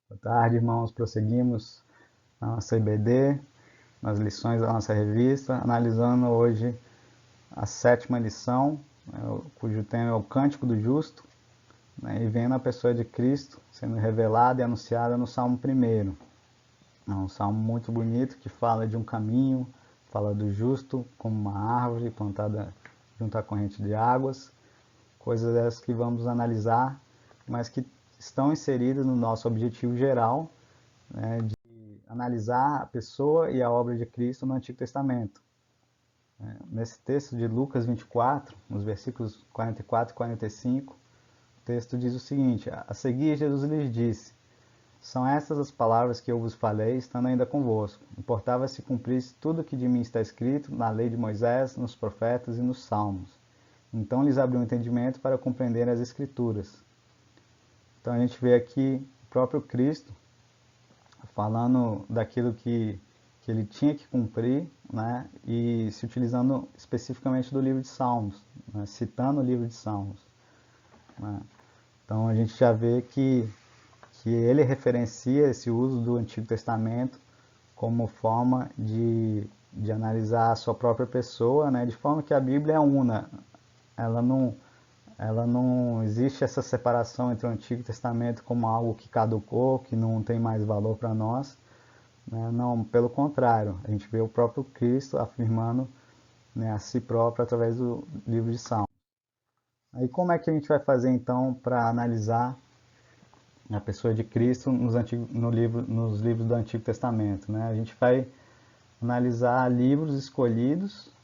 Boa tarde, irmãos. Prosseguimos na nossa IBD, nas lições da nossa revista, analisando hoje a sétima lição, cujo tema é o Cântico do Justo, né, e vendo a pessoa de Cristo sendo revelada e anunciada no Salmo 1. É um salmo muito bonito que fala de um caminho, fala do justo como uma árvore plantada junto à corrente de águas, coisas essas que vamos analisar, mas que estão inseridas no nosso objetivo geral, né, de analisar a pessoa e a obra de Cristo no Antigo Testamento. Nesse texto de Lucas 24, nos versículos 44 e 45, o texto diz o seguinte: a seguir Jesus lhes disse: são estas as palavras que eu vos falei, estando ainda convosco. Importava se cumprisse tudo o que de mim está escrito na lei de Moisés, nos profetas e nos salmos. Então lhes abriu o entendimento para compreender as Escrituras. Então a gente vê aqui o próprio Cristo falando daquilo que ele tinha que cumprir, né, e se utilizando especificamente do livro de Salmos, né, citando o livro de Salmos. Né. Então a gente já vê que ele referencia esse uso do Antigo Testamento como forma de analisar a sua própria pessoa, né, de forma que a Bíblia é una. Ela não, ela não existe essa separação entre o Antigo Testamento como algo que caducou, que não tem mais valor para nós, né? Não, pelo contrário, a gente vê o próprio Cristo afirmando, né, a si próprio através do livro de Salmos. Aí como é que a gente vai fazer então para analisar a pessoa de Cristo nos livros do Antigo Testamento? Né? A gente vai analisar livros escolhidos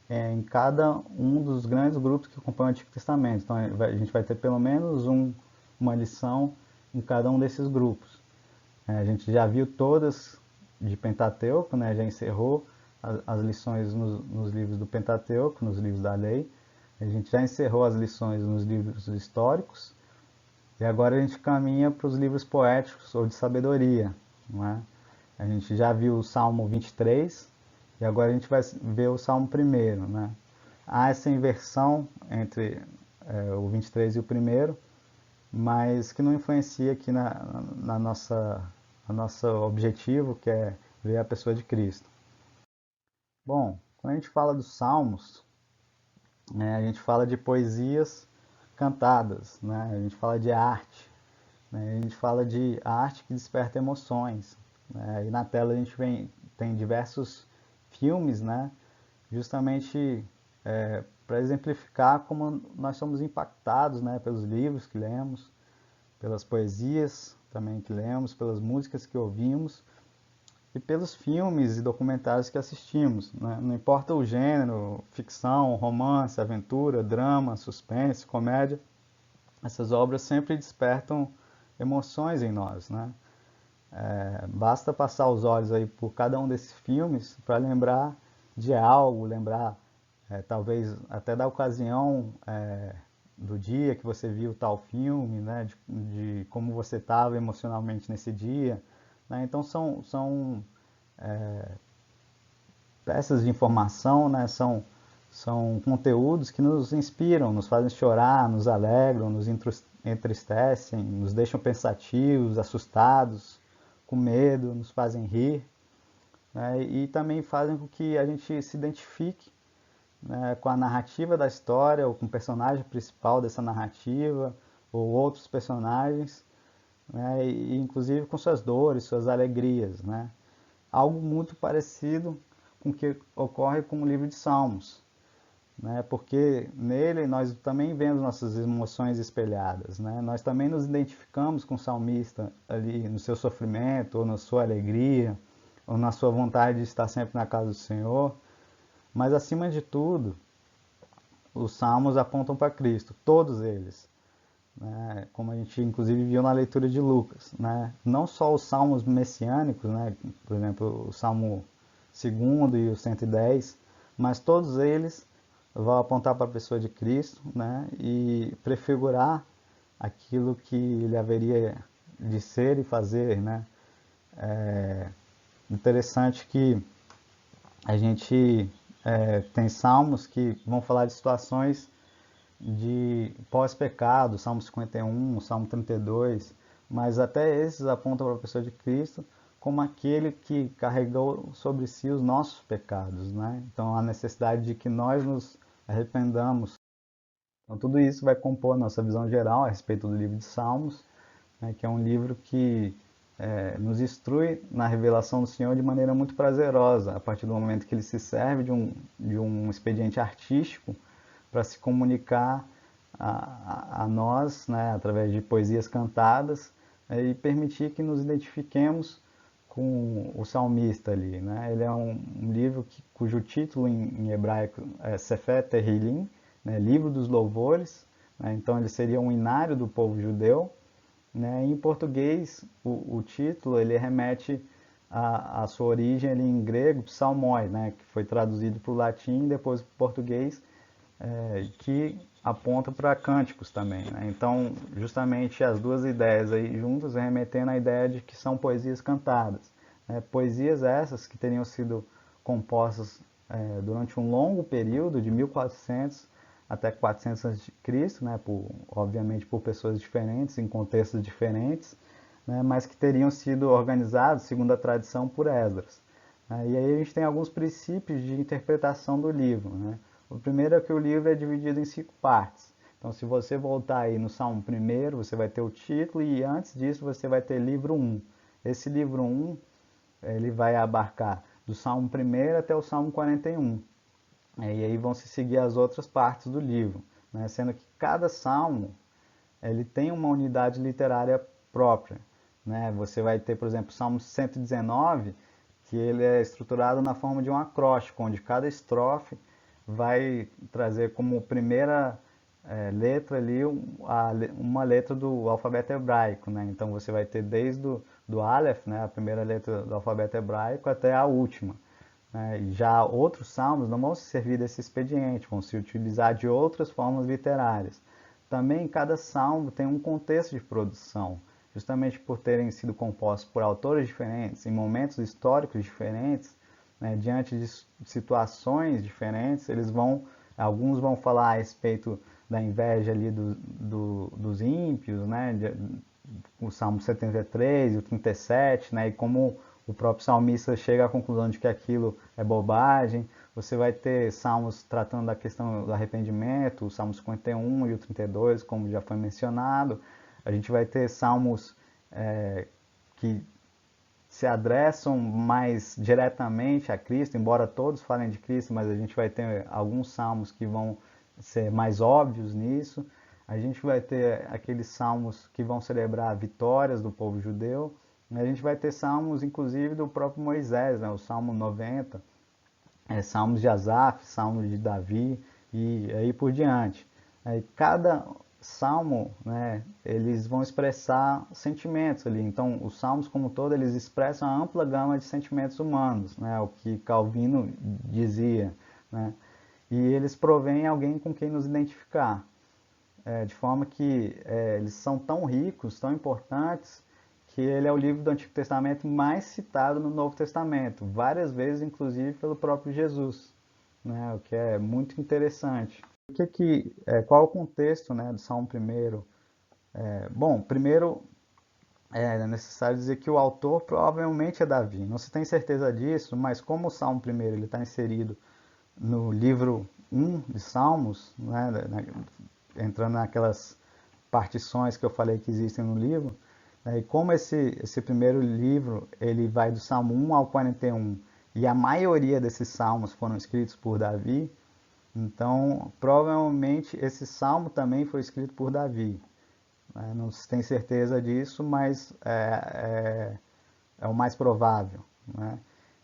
em cada um dos grandes grupos que compõem o Antigo Testamento. Então a gente vai ter pelo menos uma lição em cada um desses grupos. A gente já viu todas de Pentateuco, né? Já encerrou as lições nos livros do Pentateuco, nos livros da lei. A gente já encerrou as lições nos livros históricos. E agora a gente caminha para os livros poéticos ou de sabedoria. Não é? A gente já viu o Salmo 23 e agora a gente vai ver o Salmo 1. Né? Há essa inversão entre o 23 e o 1, mas que não influencia aqui na nosso objetivo, que é ver a pessoa de Cristo. Bom, quando a gente fala dos Salmos, né, a gente fala de poesias cantadas, né, a gente fala de arte, né, a gente fala de arte que desperta emoções. Né, e na tela a gente tem diversos filmes, né, justamente para exemplificar como nós somos impactados, né, pelos livros que lemos, pelas poesias também que lemos, pelas músicas que ouvimos e pelos filmes e documentários que assistimos. Né? Não importa o gênero, ficção, romance, aventura, drama, suspense, comédia, essas obras sempre despertam emoções em nós. Né? Basta passar os olhos aí por cada um desses filmes para lembrar de algo, lembrar talvez até da ocasião, do dia que você viu tal filme, né, de como você estava emocionalmente nesse dia. Né? Então são peças de informação, né, são conteúdos que nos inspiram, nos fazem chorar, nos alegram, nos entristecem, nos deixam pensativos, assustados, com medo, nos fazem rir, né, e também fazem com que a gente se identifique, né, com a narrativa da história, ou com o personagem principal dessa narrativa, ou outros personagens, né, e inclusive com suas dores, suas alegrias. Né. Algo muito parecido com o que ocorre com o livro de Salmos, né, porque nele nós também vemos nossas emoções espelhadas. Né. Nós também nos identificamos com o salmista ali no seu sofrimento, ou na sua alegria, ou na sua vontade de estar sempre na casa do Senhor. Mas acima de tudo, os salmos apontam para Cristo, todos eles, né? Como a gente inclusive viu na leitura de Lucas. Né? Não só os salmos messiânicos, né? Por exemplo, o Salmo 2 e o 110, mas todos eles vão apontar para a pessoa de Cristo, né? E prefigurar aquilo que ele haveria de ser e fazer. Né? É interessante que a gente tem salmos que vão falar de situações de pós-pecado, Salmo 51, Salmo 32, mas até esses apontam para a pessoa de Cristo como aquele que carregou sobre si os nossos pecados, né? Então a necessidade de que nós nos arrependamos. Então tudo isso vai compor a nossa visão geral a respeito do livro de Salmos, né, que é um livro que nos instrui na revelação do Senhor de maneira muito prazerosa, a partir do momento que ele se serve de um expediente artístico para se comunicar a nós, né, através de poesias cantadas, e permitir que nos identifiquemos com o salmista ali. Né? Ele é um livro cujo título em hebraico é Sefer Tehillim, né, Livro dos Louvores, né? Então ele seria um inário do povo judeu. Né? Em português, o título ele remete à sua origem ali em grego, psalmoi, né? Que foi traduzido para o latim e depois para o português, que aponta para cânticos também. Né? Então, justamente as duas ideias aí juntas remetendo à ideia de que são poesias cantadas. Né? Poesias essas que teriam sido compostas durante um longo período, de 1400 até 400 a.C., né? Obviamente por pessoas diferentes, em contextos diferentes, né? Mas que teriam sido organizados, segundo a tradição, por Esdras. E aí a gente tem alguns princípios de interpretação do livro. Né? O primeiro é que o livro é dividido em 5 partes. Então, se você voltar aí no Salmo 1, você vai ter o título e antes disso você vai ter livro 1. Esse livro 1, ele vai abarcar do Salmo 1 até o Salmo 41. E aí vão se seguir as outras partes do livro, né? Sendo que cada salmo ele tem uma unidade literária própria. Né? Você vai ter, por exemplo, o Salmo 119, que ele é estruturado na forma de um acróstico, onde cada estrofe vai trazer como primeira letra ali uma letra do alfabeto hebraico. Né? Então você vai ter desde do Aleph, né, a primeira letra do alfabeto hebraico, até a última. Já outros salmos não vão se servir desse expediente, vão se utilizar de outras formas literárias. Também cada salmo tem um contexto de produção, justamente por terem sido compostos por autores diferentes, em momentos históricos diferentes, né, diante de situações diferentes, alguns vão falar a respeito da inveja ali dos ímpios, né, o Salmo 73 e o 37, né, e como o próprio salmista chega à conclusão de que aquilo é bobagem. Você vai ter salmos tratando da questão do arrependimento, o Salmo 51 e o 32, como já foi mencionado. A gente vai ter salmos que se adressam mais diretamente a Cristo, embora todos falem de Cristo, mas a gente vai ter alguns salmos que vão ser mais óbvios nisso. A gente vai ter aqueles salmos que vão celebrar vitórias do povo judeu. A gente vai ter salmos, inclusive, do próprio Moisés, né? O Salmo 90, salmos de Asaf, salmos de Davi e aí por diante. Cada salmo, né, eles vão expressar sentimentos ali. Então, os salmos como todo, eles expressam a ampla gama de sentimentos humanos, né, o que Calvino dizia, né, e eles provêm alguém com quem nos identificar, de forma que eles são tão ricos, tão importantes, que ele é o livro do Antigo Testamento mais citado no Novo Testamento, várias vezes, inclusive, pelo próprio Jesus, né, o que é muito interessante. Qual é o contexto, né, do Salmo 1? Bom, primeiro é necessário dizer que o autor provavelmente é Davi. Não se tem certeza disso, mas como o Salmo 1 está inserido no livro 1 de Salmos, né, entrando naquelas partições que eu falei que existem no livro, né, e como esse primeiro livro ele vai do Salmo 1 ao 41, e a maioria desses salmos foram escritos por Davi, então provavelmente esse salmo também foi escrito por Davi. Não se tem certeza disso, mas é o mais provável. Né?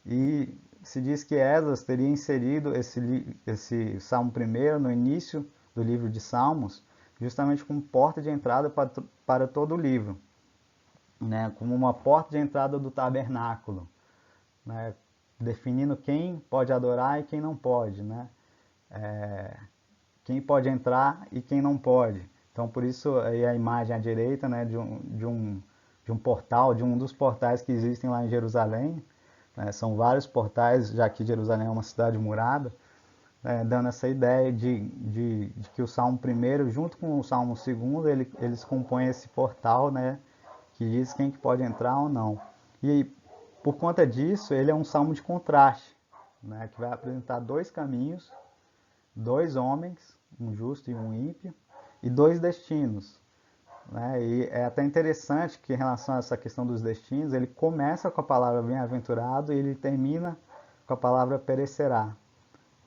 E se diz que Esdras teria inserido esse Salmo 1 no início do livro de Salmos, justamente como porta de entrada para todo o livro, né? Como uma porta de entrada do tabernáculo, né? Definindo quem pode adorar e quem não pode, né? Quem pode entrar e quem não pode. Então, por isso, aí a imagem à direita, né, de um portal, de um dos portais que existem lá em Jerusalém. Né, são vários portais, já que Jerusalém é uma cidade murada, dando essa ideia de que o Salmo 1, junto com o Salmo 2, eles compõem esse portal, né, que diz quem que pode entrar ou não. E por conta disso, ele é um salmo de contraste, né, que vai apresentar dois caminhos, dois homens, um justo e um ímpio, e dois destinos. Né? E é até interessante que, em relação a essa questão dos destinos, ele começa com a palavra bem-aventurado e ele termina com a palavra perecerá.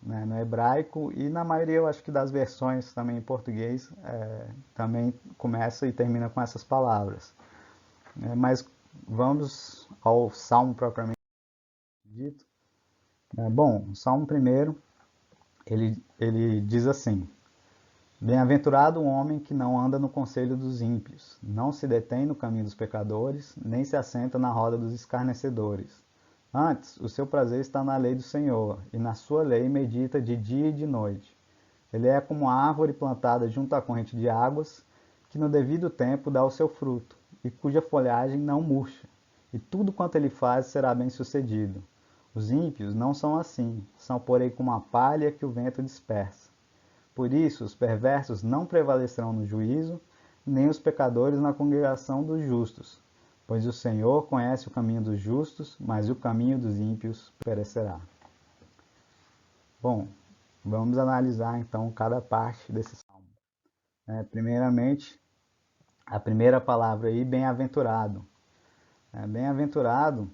Né? No hebraico e na maioria, eu acho que das versões também em português, também começa e termina com essas palavras. Mas vamos ao salmo propriamente dito. Bom, o salmo primeiro, ele diz assim: Bem-aventurado o homem que não anda no conselho dos ímpios, não se detém no caminho dos pecadores, nem se assenta na roda dos escarnecedores. Antes, o seu prazer está na lei do Senhor, e na sua lei medita de dia e de noite. Ele é como a árvore plantada junto à corrente de águas, que no devido tempo dá o seu fruto, e cuja folhagem não murcha, e tudo quanto ele faz será bem-sucedido. Os ímpios não são assim, são porém como a palha que o vento dispersa. Por isso, os perversos não prevalecerão no juízo, nem os pecadores na congregação dos justos. Pois o Senhor conhece o caminho dos justos, mas o caminho dos ímpios perecerá. Bom, vamos analisar então cada parte desse salmo. Primeiramente, a primeira palavra aí, bem-aventurado. Bem-aventurado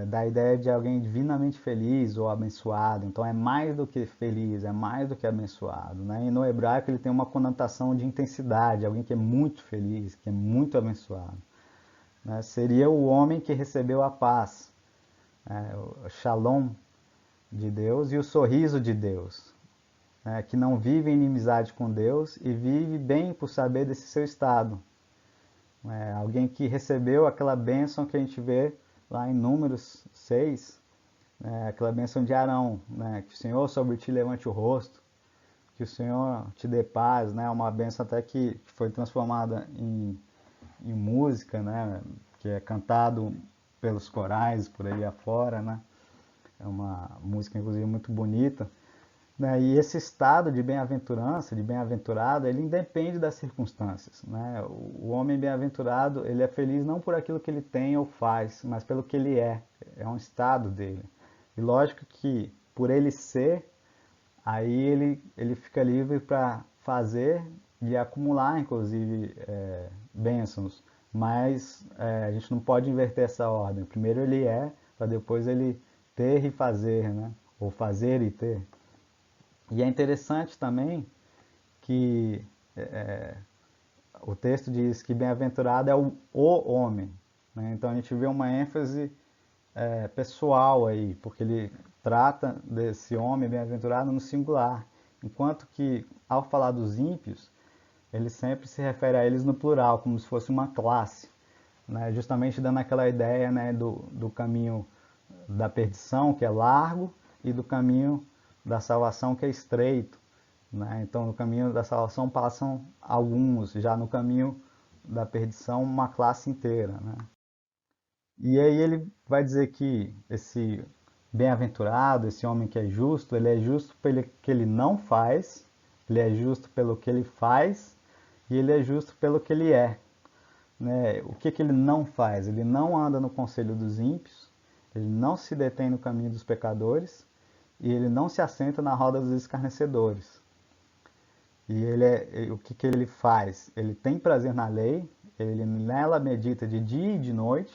dá a ideia de alguém divinamente feliz ou abençoado. Então é mais do que feliz, é mais do que abençoado. Né? E no hebraico ele tem uma conotação de intensidade, alguém que é muito feliz, que é muito abençoado. Né? Seria o homem que recebeu a paz, o shalom de Deus e o sorriso de Deus. Que não vive em inimizade com Deus e vive bem por saber desse seu estado. Alguém que recebeu aquela bênção que a gente vê lá em Números 6, aquela bênção de Arão, que o Senhor sobre ti levante o rosto, que o Senhor te dê paz, uma bênção até que foi transformada em música, que é cantado pelos corais por aí afora, é uma música inclusive muito bonita. E esse estado de bem-aventurança, de bem-aventurado, ele independe das circunstâncias. O homem bem-aventurado, ele é feliz não por aquilo que ele tem ou faz, mas pelo que ele é. É um estado dele. E lógico que por ele ser, aí ele fica livre para fazer e acumular, inclusive, bênçãos. Mas a gente não pode inverter essa ordem. Primeiro ele é, para depois ele ter e fazer, ou fazer e ter. E é interessante também que o texto diz que bem-aventurado é o homem. Então a gente vê uma ênfase pessoal aí, porque ele trata desse homem bem-aventurado no singular. Enquanto que, ao falar dos ímpios, ele sempre se refere a eles no plural, como se fosse uma classe. Justamente dando aquela ideia do caminho da perdição, que é largo, e do caminho da salvação, que é estreito. Então, no caminho da salvação passam alguns, já no caminho da perdição, uma classe inteira. E aí ele vai dizer que esse bem-aventurado, esse homem que é justo, ele é justo pelo que ele não faz, ele é justo pelo que ele faz, e ele é justo pelo que ele é. O que ele não faz? Ele não anda no conselho dos ímpios, ele não se detém no caminho dos pecadores, e ele não se assenta na roda dos escarnecedores. E o que ele faz? Ele tem prazer na lei, ele nela medita de dia e de noite.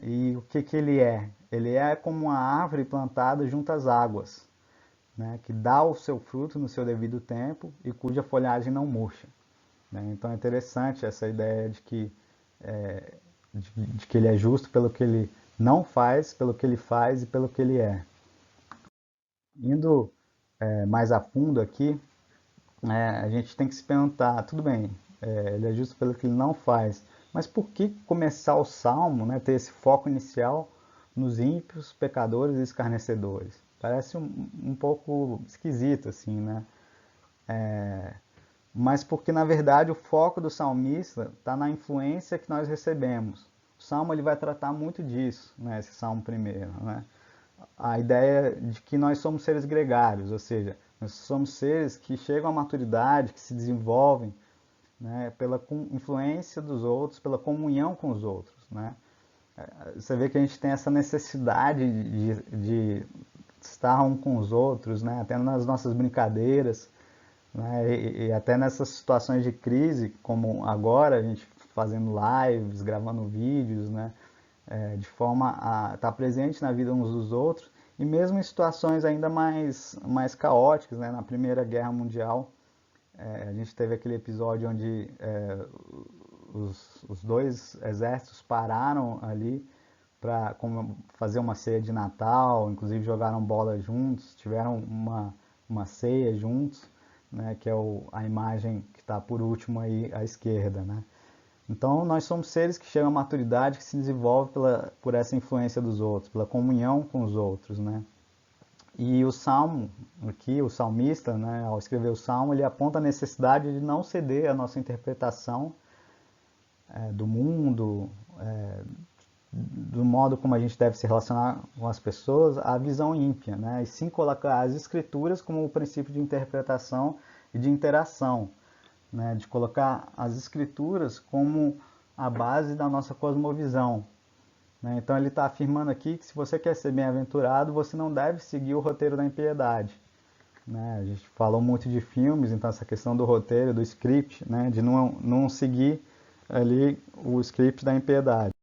E o que ele é? Ele é como uma árvore plantada junto às águas, que dá o seu fruto no seu devido tempo e cuja folhagem não murcha. Então é interessante essa ideia de que ele é justo pelo que ele não faz, pelo que ele faz e pelo que ele é. Indo mais a fundo aqui, a gente tem que se perguntar, tudo bem, ele é justo pelo que ele não faz, mas por que começar o Salmo, ter esse foco inicial nos ímpios, pecadores e escarnecedores? Parece um pouco esquisito, assim, mas porque, na verdade, o foco do salmista está na influência que nós recebemos. O Salmo ele vai tratar muito disso, esse Salmo primeiro, a ideia de que nós somos seres gregários, ou seja, nós somos seres que chegam à maturidade, que se desenvolvem né, pela influência dos outros, pela comunhão com os outros, né? Você vê que a gente tem essa necessidade de estar um com os outros, né? Até nas nossas brincadeiras, né? E até nessas situações de crise, como agora, a gente fazendo lives, gravando vídeos, né? De forma a estar presente na vida uns dos outros, e mesmo em situações ainda mais caóticas, né? Na Primeira Guerra Mundial, a gente teve aquele episódio onde os dois exércitos pararam ali para fazer uma ceia de Natal, inclusive jogaram bola juntos, tiveram uma ceia juntos, né, que é a imagem que está por último aí à esquerda, né? Então nós somos seres que chegam à maturidade, que se desenvolvem por essa influência dos outros, pela comunhão com os outros, né? E o Salmo, aqui, o salmista, né, ao escrever o Salmo, ele aponta a necessidade de não ceder à nossa interpretação do mundo, do modo como a gente deve se relacionar com as pessoas, à visão ímpia, né? E sim colocar as escrituras como o princípio de interpretação e de interação, né? De colocar as escrituras como a base da nossa cosmovisão, né? Então ele está afirmando aqui que se você quer ser bem-aventurado, você não deve seguir o roteiro da impiedade, né? A gente falou muito de filmes, então essa questão do roteiro, do script, né? De não seguir ali o script da impiedade.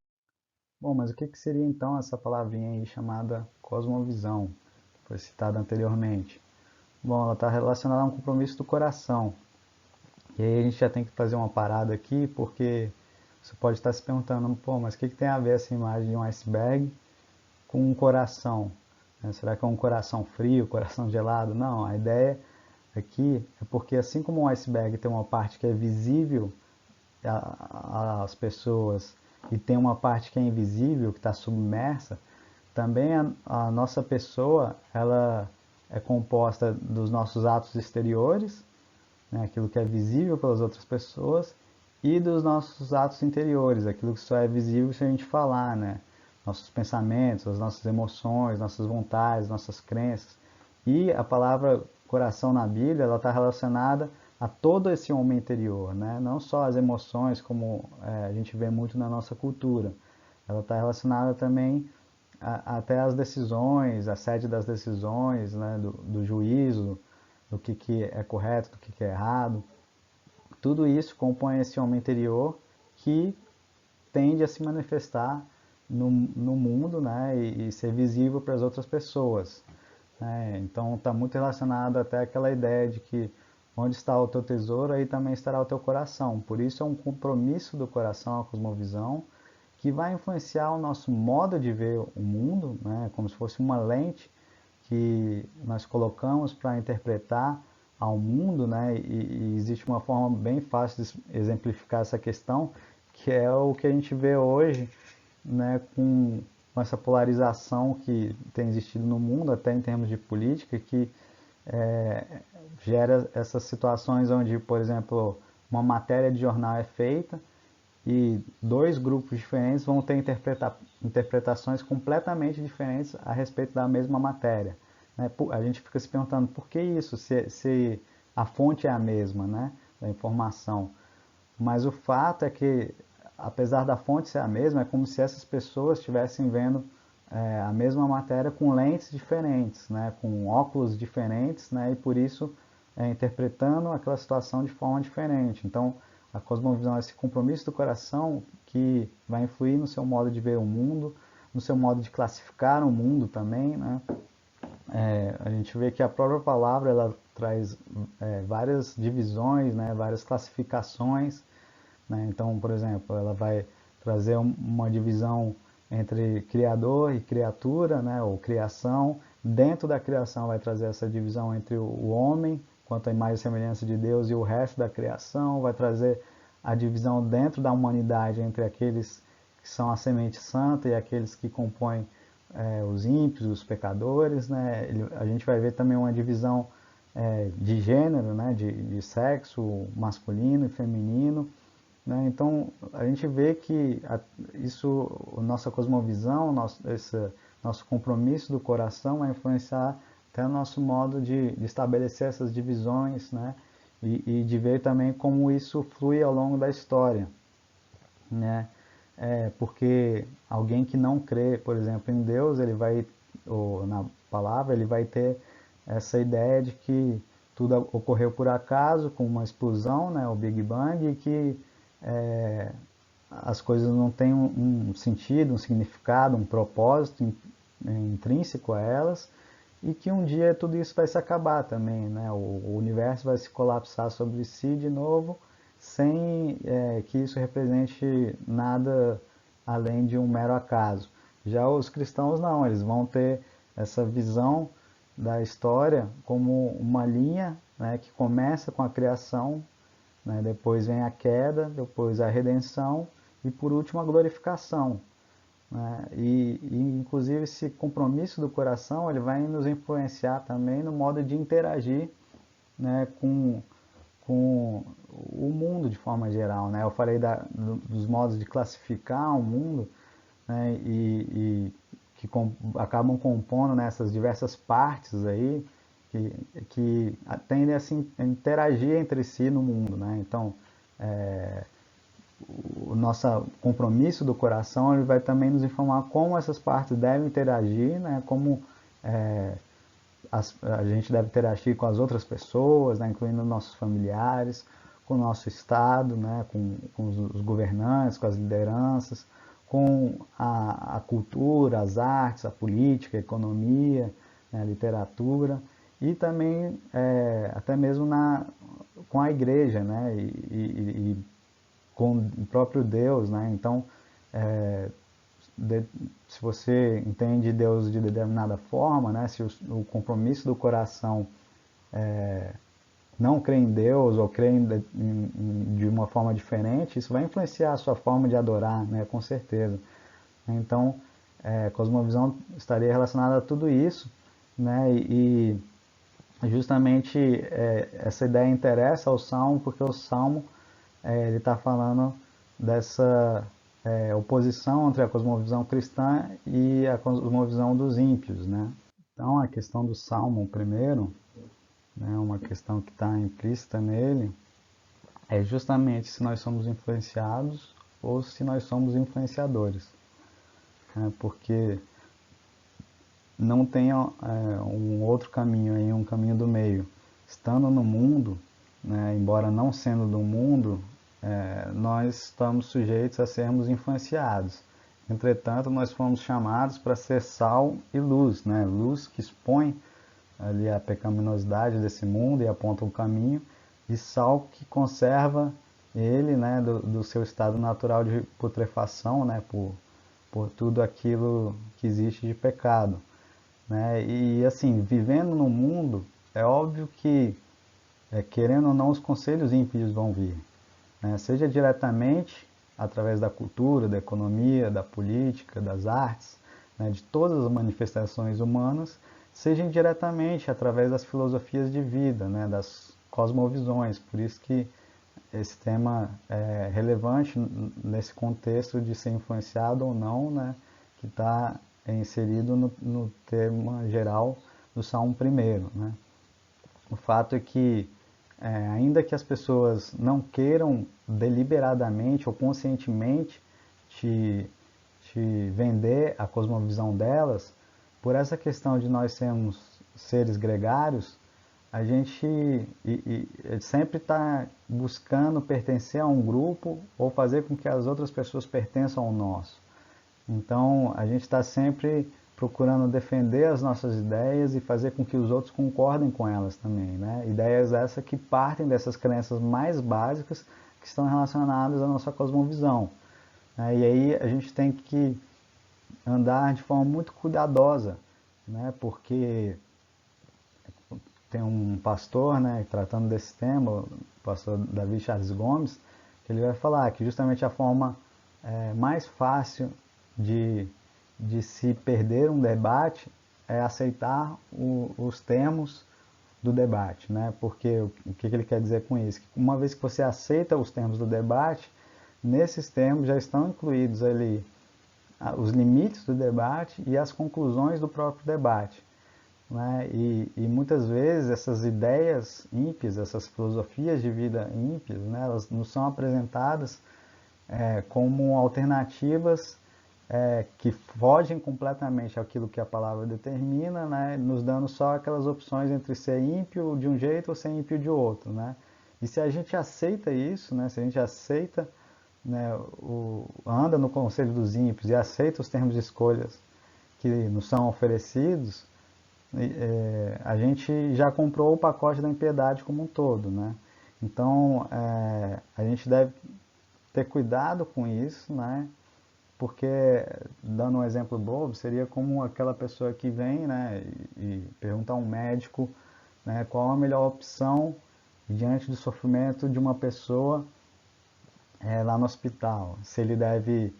Bom, mas o que seria então essa palavrinha aí chamada cosmovisão, que foi citada anteriormente? Bom, ela está relacionada a um compromisso do coração. E aí a gente já tem que fazer uma parada aqui, porque você pode estar se perguntando, pô, mas o que tem a ver essa imagem de um iceberg com um coração? Será que é um coração frio, coração gelado? Não, a ideia aqui é porque assim como um iceberg tem uma parte que é visível às pessoas e tem uma parte que é invisível, que está submersa, também a nossa pessoa ela é composta dos nossos atos exteriores, né, aquilo que é visível pelas outras pessoas, e dos nossos atos interiores, aquilo que só é visível se a gente falar, né? Nossos pensamentos, as nossas emoções, nossas vontades, nossas crenças. E a palavra coração na Bíblia, ela está relacionada a todo esse homem interior, né? Não só as emoções, como a gente vê muito na nossa cultura. Ela está relacionada também até as decisões, a sede das decisões, né? do juízo, do que é correto, do que é errado. Tudo isso compõe esse homem interior que tende a se manifestar no mundo, né, e ser visível para as outras pessoas, né? Então está muito relacionado até aquela ideia de que onde está o teu tesouro, aí também estará o teu coração. Por isso é um compromisso do coração, a cosmovisão, que vai influenciar o nosso modo de ver o mundo, né, como se fosse uma lente que nós colocamos para interpretar ao mundo, né? E existe uma forma bem fácil de exemplificar essa questão, que é o que a gente vê hoje, né? Com essa polarização que tem existido no mundo, até em termos de política, que é, gera essas situações onde, por exemplo, uma matéria de jornal é feita e dois grupos diferentes vão ter interpretações completamente diferentes a respeito da mesma matéria, né? A gente fica se perguntando por que isso, se a fonte é a mesma, né, da informação. Mas o fato é que, apesar da fonte ser a mesma, é como se essas pessoas estivessem vendo a mesma matéria com lentes diferentes, né, com óculos diferentes, né, e por isso interpretando aquela situação de forma diferente. Então, a cosmovisão é esse compromisso do coração que vai influir no seu modo de ver o mundo, no seu modo de classificar o mundo também, né? A gente vê que a própria palavra ela traz várias divisões, né? Várias classificações, né? Então, por exemplo, ela vai trazer uma divisão entre criador e criatura, né? Ou criação. Dentro da criação vai trazer essa divisão entre o homem, quanto à imagem e semelhança de Deus, e o resto da criação. Vai trazer a divisão dentro da humanidade entre aqueles que são a semente santa e aqueles que compõem os ímpios, os pecadores, né? A gente vai ver também uma divisão de gênero, né? De sexo masculino e feminino, né? Então a gente vê que isso, a nossa cosmovisão, esse nosso compromisso do coração vai influenciar até o nosso modo de estabelecer essas divisões, né? e de ver também como isso flui ao longo da história, né? Porque alguém que não crê, por exemplo, em Deus, ele vai, ou na palavra, ele vai ter essa ideia de que tudo ocorreu por acaso, com uma explosão, né, o Big Bang, e que as coisas não têm um sentido, um significado, um propósito intrínseco a elas, e que um dia tudo isso vai se acabar também, né? O universo vai se colapsar sobre si de novo, sem que isso represente nada além de um mero acaso. Já os cristãos não, eles vão ter essa visão da história como uma linha, né, que começa com a criação, né, depois vem a queda, depois a redenção e por último a glorificação, né? Inclusive esse compromisso do coração ele vai nos influenciar também no modo de interagir, né, com o mundo de forma geral, né? Eu falei dos modos de classificar o mundo, né, que acabam compondo nessas diversas partes aí que tendem a interagir entre si no mundo, né? Então, o nosso compromisso do coração ele vai também nos informar como essas partes devem interagir, né? Como a gente deve interagir com as outras pessoas, né? Incluindo nossos familiares, com o nosso Estado, né? Com os governantes, com as lideranças, com a cultura, as artes, a política, a economia, né? A literatura e também até mesmo com a igreja, né? E com o próprio Deus, né? Então, se você entende Deus de determinada forma, né? Se o compromisso do coração não crê em Deus ou crê de uma forma diferente, isso vai influenciar a sua forma de adorar, né? Com certeza. Então, cosmovisão estaria relacionada a tudo isso, né? E justamente essa ideia interessa ao Salmo, porque o Salmo ele está falando dessa oposição entre a cosmovisão cristã e a cosmovisão dos ímpios, né? Então, a questão do Salmo primeiro, né, uma questão que está implícita nele, é justamente se nós somos influenciados ou se nós somos influenciadores, né? Porque não tem um outro caminho, aí, um caminho do meio. Estando no mundo, né, embora não sendo do mundo, nós estamos sujeitos a sermos influenciados. Entretanto, nós fomos chamados para ser sal e luz, né? Luz que expõe ali a pecaminosidade desse mundo e aponta um caminho, e sal que conserva ele, né, do seu estado natural de putrefação, né, por tudo aquilo que existe de pecado, né? E assim, vivendo no mundo, é óbvio que, querendo ou não, os conselhos ímpios vão vir, né? Seja diretamente através da cultura, da economia, da política, das artes, né, de todas as manifestações humanas, seja indiretamente através das filosofias de vida, né, das cosmovisões. Por isso que esse tema é relevante nesse contexto de ser influenciado ou não, né, que está inserido no tema geral do Salmo 1º, né? O fato é que, ainda que as pessoas não queiram deliberadamente ou conscientemente te, te vender a cosmovisão delas, por essa questão de nós sermos seres gregários, a gente sempre está buscando pertencer a um grupo ou fazer com que as outras pessoas pertençam ao nosso. Então, a gente está sempre procurando defender as nossas ideias e fazer com que os outros concordem com elas também, né? Ideias essas que partem dessas crenças mais básicas que estão relacionadas à nossa cosmovisão, né? E aí a gente tem que andar de forma muito cuidadosa, né? Porque tem um pastor, né, tratando desse tema, o pastor Davi Charles Gomes, que ele vai falar que justamente a forma mais fácil de se perder um debate é aceitar os termos do debate, né? Porque o que ele quer dizer com isso? Que uma vez que você aceita os termos do debate, nesses termos já estão incluídos ali os limites do debate e as conclusões do próprio debate. né? E muitas vezes essas ideias ímpias, essas filosofias de vida ímpias, né, elas nos são apresentadas como alternativas que fogem completamente àquilo que a palavra determina, né, nos dando só aquelas opções entre ser ímpio de um jeito ou ser ímpio de outro, né? E se a gente aceita isso, né, se a gente aceita, né, anda no conselho dos ímpios e aceita os termos de escolhas que nos são oferecidos, a gente já comprou o pacote da impiedade como um todo, né? Então, a gente deve ter cuidado com isso, né? Porque, dando um exemplo bobo, seria como aquela pessoa que vem, né, e pergunta a um médico, né, qual a melhor opção diante do sofrimento de uma pessoa lá no hospital. Se ele deve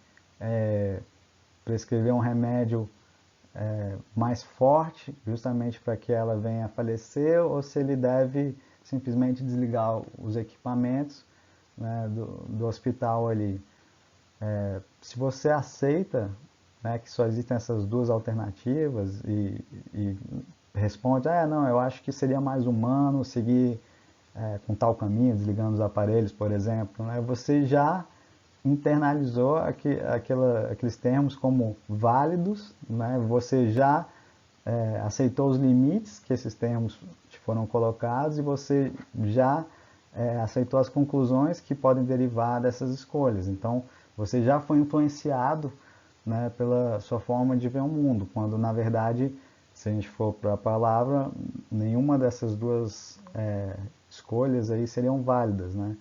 prescrever um remédio mais forte, justamente para que ela venha a falecer, ou se ele deve simplesmente desligar os equipamentos, né, do hospital ali. Se você aceita, né, que só existem essas duas alternativas e responde, não, eu acho que seria mais humano seguir com tal caminho, desligando os aparelhos, por exemplo, né, você já internalizou aqueles termos como válidos, né, você já aceitou os limites que esses termos te foram colocados e você já aceitou as conclusões que podem derivar dessas escolhas. Então, você já foi influenciado, né, pela sua forma de ver o mundo, quando na verdade, se a gente for para a palavra, nenhuma dessas duas escolhas aí seriam válidas, né?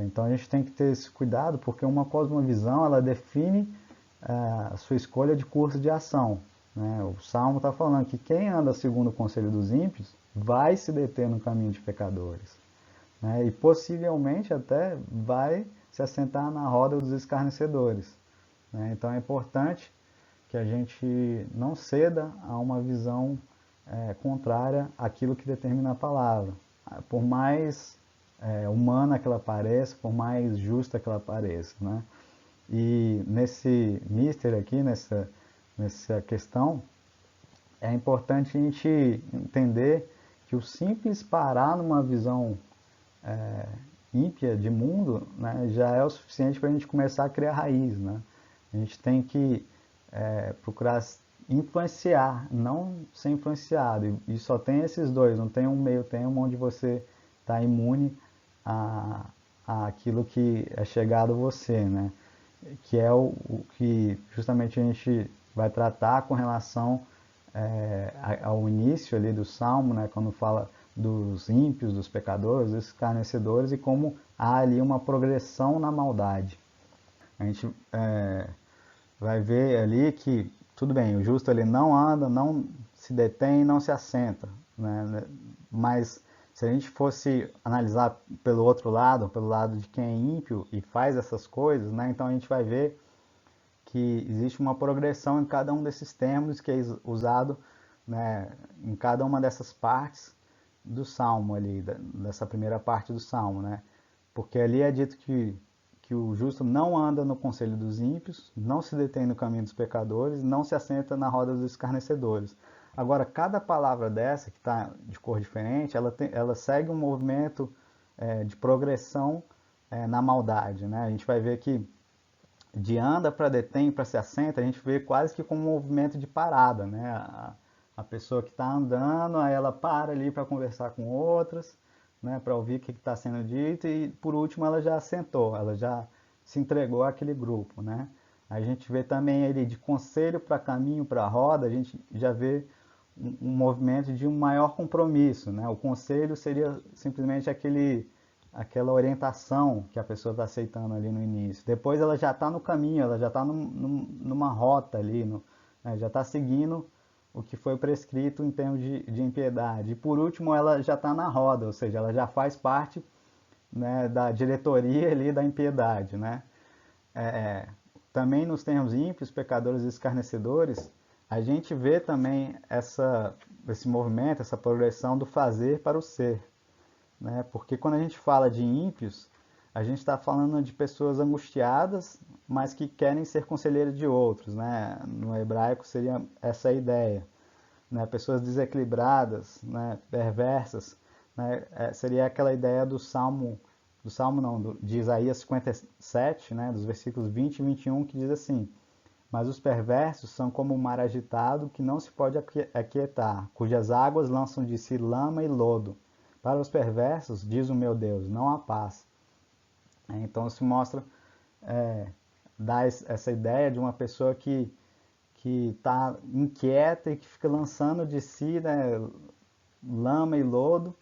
Então a gente tem que ter esse cuidado, porque uma cosmovisão ela define a sua escolha de curso de ação, né? O Salmo está falando que quem anda segundo o conselho dos ímpios vai se deter no caminho de pecadores, né? E possivelmente até vai se assentar na roda dos escarnecedores, né? Então é importante que a gente não ceda a uma visão contrária àquilo que determina a palavra. Por mais humana que ela pareça, por mais justa que ela pareça, né? E nesse mister aqui, nessa questão, é importante a gente entender que o simples parar numa visão ímpia de mundo, né, já é o suficiente para a gente começar a criar raiz, né? A gente tem que procurar influenciar, não ser influenciado. E só tem esses dois, não tem um meio termo onde você está imune a, aquilo que é chegado a você, né? Que é o que justamente a gente vai tratar com relação ao início ali do Salmo, né? Quando fala dos ímpios, dos pecadores, dos escarnecedores e como há ali uma progressão na maldade. A gente vai ver ali que, tudo bem, o justo ele não anda, não se detém, não se assenta, né? Mas se a gente fosse analisar pelo outro lado, pelo lado de quem é ímpio e faz essas coisas, né? Então a gente vai ver que existe uma progressão em cada um desses termos que é usado, né, em cada uma dessas partes do Salmo ali, dessa primeira parte do Salmo, né? Porque ali é dito que o justo não anda no conselho dos ímpios, não se detém no caminho dos pecadores, não se assenta na roda dos escarnecedores. Agora, cada palavra dessa, que está de cor diferente, ela segue um movimento de progressão na maldade, né? A gente vai ver que de anda para detém, para se assenta, a gente vê quase que como um movimento de parada, né? A pessoa que está andando, aí ela para ali para conversar com outras, né? Para ouvir o que está sendo dito e por último ela já assentou, ela já se entregou àquele grupo, né? A gente vê também ali de conselho para caminho para roda, a gente já vê um movimento de um maior compromisso, né? O conselho seria simplesmente aquela orientação que a pessoa está aceitando ali no início. Depois ela já está no caminho, ela já está numa rota ali, já está seguindo o que foi prescrito em termos de impiedade. E por último, ela já está na roda, ou seja, ela já faz parte, né, da diretoria ali da impiedade, né? Também nos termos ímpios, pecadores e escarnecedores, a gente vê também esse movimento, essa progressão do fazer para o ser, né? Porque quando a gente fala de ímpios, a gente está falando de pessoas angustiadas, mas que querem ser conselheiros de outros, né? No hebraico seria essa a ideia. né, pessoas desequilibradas, né, perversas, né, seria aquela ideia do Salmo não, de Isaías 57, né, dos versículos 20 e 21, que diz assim: mas os perversos são como o mar agitado que não se pode aquietar, cujas águas lançam de si lama e lodo. Para os perversos, diz o meu Deus, não há paz. Então se mostra, dá essa ideia de uma pessoa que está inquieta e que fica lançando de si, né, lama e lodo,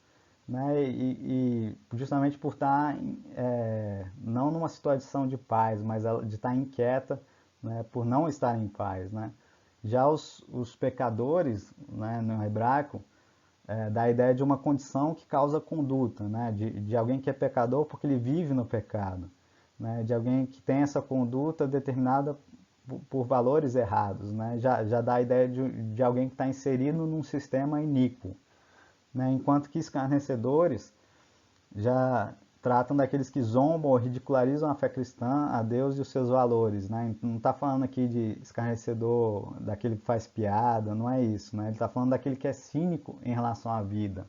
né, e justamente por estar não numa situação de paz, mas de estar inquieta, né, por não estar em paz, né. Já os pecadores, né, no hebraico, dá a ideia de uma condição que causa conduta, né, de alguém que é pecador porque ele vive no pecado, né, de alguém que tem essa conduta determinada por valores errados, né, já dá a ideia de alguém que está inserido num sistema iníquo, né, enquanto que escarnecedores já tratam daqueles que zombam ou ridicularizam a fé cristã, a Deus e os seus valores, né? Não está falando aqui de escarnecedor, daquele que faz piada, não é isso, né? Ele está falando daquele que é cínico em relação à vida,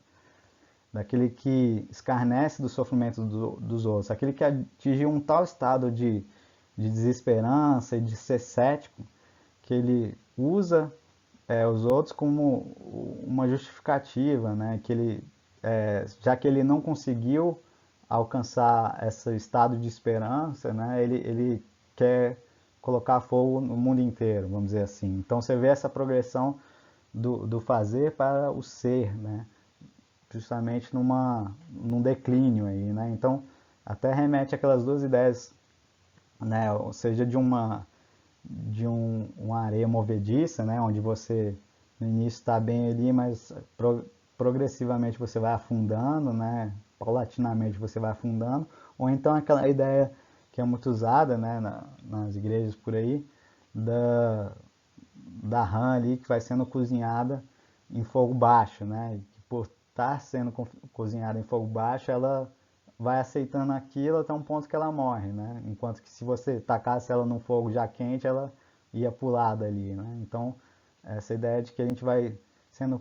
daquele que escarnece do sofrimento dos outros, aquele que atingiu um tal estado de desesperança e de ser cético, que ele usa os outros como uma justificativa, né? Que ele, já que ele não conseguiu alcançar esse estado de esperança, né? Ele quer colocar fogo no mundo inteiro, vamos dizer assim. Então você vê essa progressão do fazer para o ser, né? Justamente num declínio aí, né? Então até remete àquelas duas ideias, né? Ou seja, uma areia movediça, né, onde você no início está bem ali, mas progressivamente você vai afundando, né, paulatinamente você vai afundando, ou então aquela ideia que é muito usada, né, nas igrejas por aí, da rã ali que vai sendo cozinhada em fogo baixo, né, que por estar sendo cozinhada em fogo baixo, ela vai aceitando aquilo até um ponto que ela morre, né? Enquanto que se você tacasse ela num fogo já quente, ela ia pular dali, né? Então, essa ideia de que a gente vai sendo,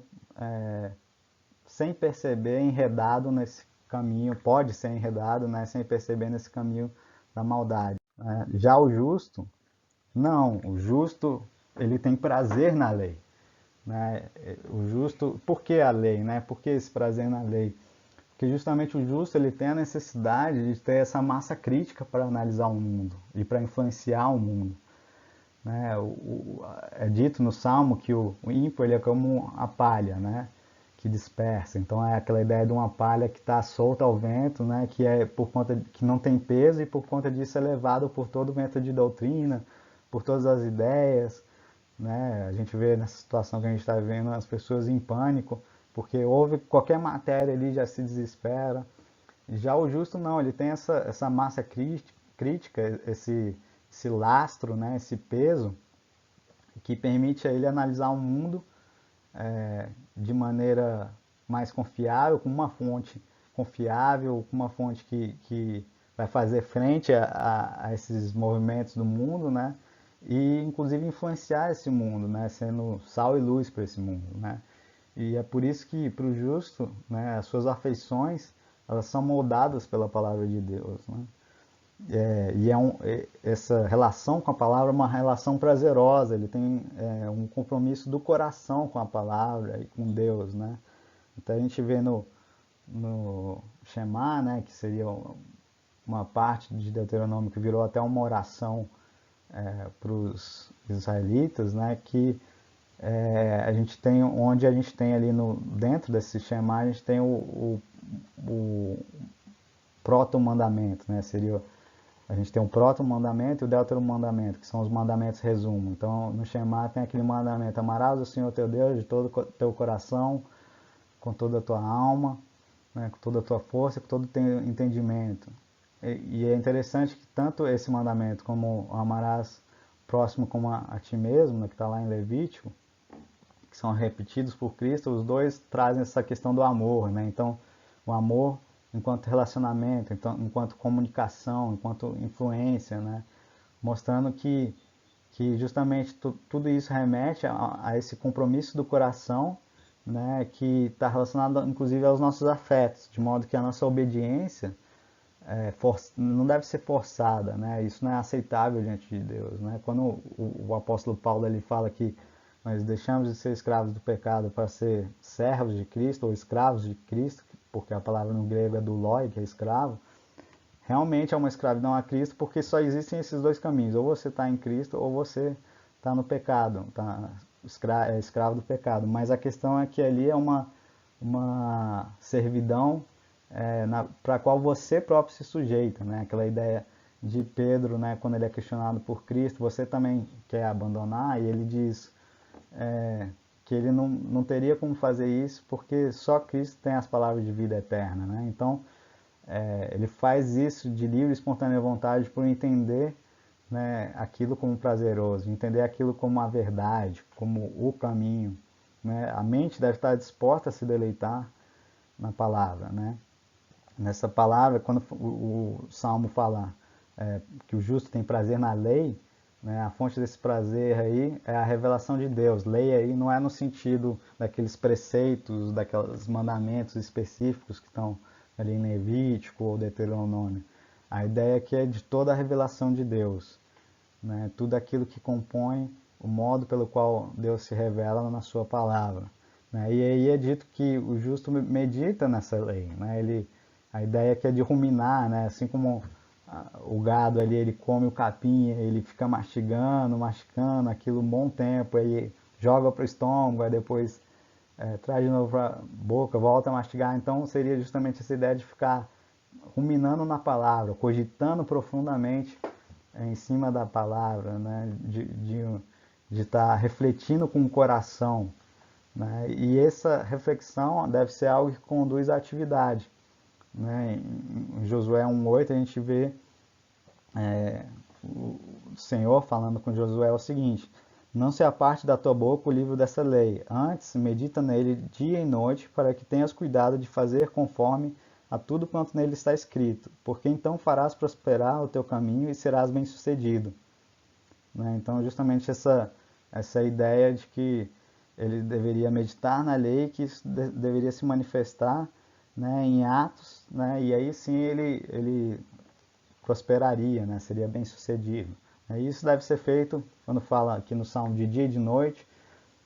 sem perceber, enredado nesse caminho, pode ser enredado, né? Sem perceber nesse caminho da maldade, né? Já o justo, não. O justo, ele tem prazer na lei, né? O justo, por que a lei, né? Por que esse prazer na lei? Porque justamente o justo ele tem a necessidade de ter essa massa crítica para analisar o mundo e para influenciar o mundo, né? É dito no Salmo que o ímpio ele é como a palha, né? Que dispersa. Então é aquela ideia de uma palha que está solta ao vento, né? Que é por conta que não tem peso e por conta disso é levado por todo o vento de doutrina, por todas as ideias, né? A gente vê nessa situação que a gente está vivendo as pessoas em pânico porque houve qualquer matéria ali já se desespera. Já o justo não, ele tem essa massa crítica, esse lastro, né, esse peso que permite a ele analisar o mundo de maneira mais confiável, com uma fonte confiável, com uma fonte que vai fazer frente a esses movimentos do mundo, né? E inclusive influenciar esse mundo, né? Sendo sal e luz para esse mundo, né? E é por isso que para o justo, né, as suas afeições elas são moldadas pela palavra de Deus, né? Essa relação com a palavra é uma relação prazerosa, ele tem um compromisso do coração com a palavra e com Deus, né? Então a gente vê no Shema, né, que seria uma parte de Deuteronômio que virou até uma oração para os israelitas, né, que a gente tem, onde a gente tem ali dentro desse Shema, a gente tem o proto-mandamento, né, seria a gente tem o proto-mandamento e o deutero-mandamento, que são os mandamentos resumo. Então, no Shema tem aquele mandamento: amarás o Senhor teu Deus de todo o teu coração, com toda a tua alma, né, com toda a tua força, com todo o teu entendimento. E é interessante que tanto esse mandamento como o amarás próximo como a ti mesmo, né, que está lá em Levítico, que são repetidos por Cristo, os dois trazem essa questão do amor, né? Então, o amor enquanto relacionamento, então, enquanto comunicação, enquanto influência, né? Mostrando que que justamente tudo isso remete a esse compromisso do coração, né, que está relacionado inclusive aos nossos afetos, de modo que a nossa obediência não deve ser forçada, né? Isso não é aceitável diante de Deus, né? Quando o apóstolo Paulo ele fala que nós deixamos de ser escravos do pecado para ser servos de Cristo ou escravos de Cristo, porque a palavra no grego é douloi, que é escravo, realmente é uma escravidão a Cristo, porque só existem esses dois caminhos, ou você está em Cristo ou você está no pecado, é escravo do pecado. Mas a questão é que ali é uma servidão para a qual você próprio se sujeita, né? Aquela ideia de Pedro, né, quando ele é questionado por Cristo, você também quer abandonar? E ele diz que ele não teria como fazer isso porque só Cristo tem as palavras de vida eterna, né? Então, ele faz isso de livre e espontânea vontade por entender, né, aquilo como prazeroso, entender aquilo como a verdade, como o caminho, né? A mente deve estar disposta a se deleitar na palavra, né? Nessa palavra, quando o Salmo fala que o justo tem prazer na lei, né, a fonte desse prazer aí é a revelação de Deus. Lei aí não é no sentido daqueles preceitos, daqueles mandamentos específicos que estão ali em Levítico ou Deuteronômio. A ideia aqui é de toda a revelação de Deus, né, tudo aquilo que compõe o modo pelo qual Deus se revela na sua palavra. Né? E aí é dito que o justo medita nessa lei, né? A ideia aqui é de ruminar, né? Assim como o gado ali, ele come o capim, ele fica mastigando aquilo um bom tempo, aí joga para o estômago, aí depois traz de novo para a boca, volta a mastigar. Então seria justamente essa ideia de ficar ruminando na palavra, cogitando profundamente em cima da palavra, né? De estar refletindo com o coração, né? E essa reflexão deve ser algo que conduz à atividade, né? Em Josué 1:8 a gente vê o Senhor falando com Josué o seguinte: não se aparte da tua boca o livro dessa lei, antes medita nele dia e noite, para que tenhas cuidado de fazer conforme a tudo quanto nele está escrito, porque então farás prosperar o teu caminho e serás bem-sucedido. Né? Então, justamente essa ideia de que ele deveria meditar na lei, que isso deveria se manifestar, né, em atos, né, e aí sim ele prosperaria, né, seria bem-sucedido. E isso deve ser feito, quando fala aqui no Salmo, de dia e de noite,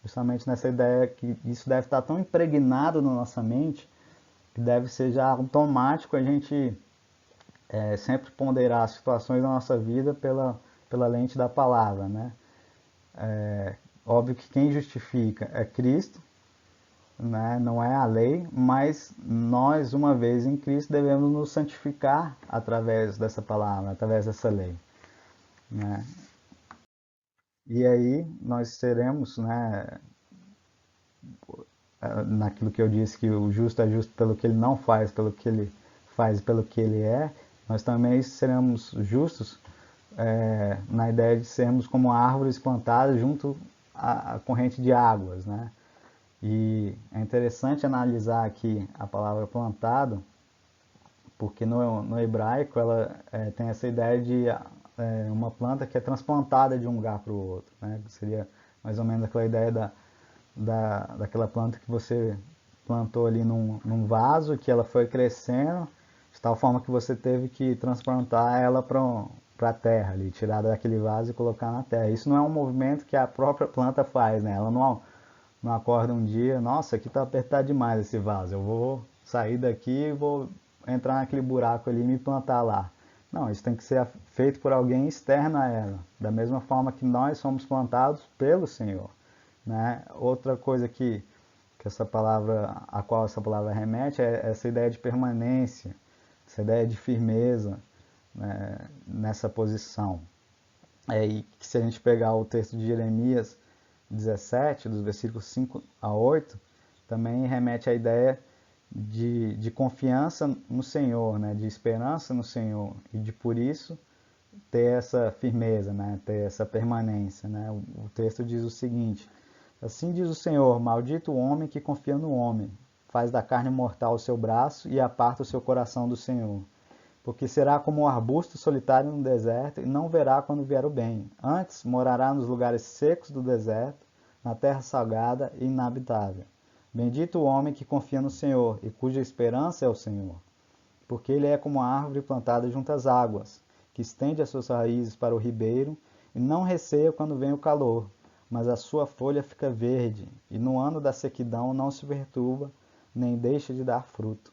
justamente nessa ideia que isso deve estar tão impregnado na nossa mente, que deve ser já automático a gente sempre ponderar as situações da nossa vida pela lente da palavra, né? Óbvio que quem justifica é Cristo, né? Não é a lei, mas nós, uma vez em Cristo, devemos nos santificar através dessa palavra, através dessa lei, né? E aí nós seremos, né, naquilo que eu disse, que o justo é justo pelo que ele não faz, pelo que ele faz e pelo que ele é, nós também seremos justos na ideia de sermos como árvores plantadas junto à corrente de águas, né? E é interessante analisar aqui a palavra plantado, porque no hebraico ela tem essa ideia de uma planta que é transplantada de um lugar para o outro, né? Seria mais ou menos aquela ideia daquela planta que você plantou ali num vaso, que ela foi crescendo, de tal forma que você teve que transplantar ela para a terra, ali, tirar daquele vaso e colocar na terra. Isso não é um movimento que a própria planta faz, né? Ela não acorda um dia, nossa, aqui está apertado demais esse vaso, eu vou sair daqui e vou entrar naquele buraco ali e me plantar lá. Não, isso tem que ser feito por alguém externo a ela, da mesma forma que nós somos plantados pelo Senhor, né? Outra coisa que essa palavra, a qual essa palavra remete, é essa ideia de permanência, essa ideia de firmeza, né, nessa posição. E que se a gente pegar o texto de Jeremias 17, dos versículos 5 a 8, também remete à ideia de confiança no Senhor, né, de esperança no Senhor, e de por isso ter essa firmeza, né, ter essa permanência. Né? O texto diz o seguinte: assim diz o Senhor, maldito o homem que confia no homem, faz da carne mortal o seu braço e aparta o seu coração do Senhor. porque será como um arbusto solitário no deserto e não verá quando vier o bem. Antes morará nos lugares secos do deserto, na terra salgada e inabitável. Bendito o homem que confia no Senhor e cuja esperança é o Senhor, porque ele é como a árvore plantada junto às águas, que estende as suas raízes para o ribeiro e não receia quando vem o calor, mas a sua folha fica verde e no ano da sequidão não se perturba, nem deixa de dar fruto.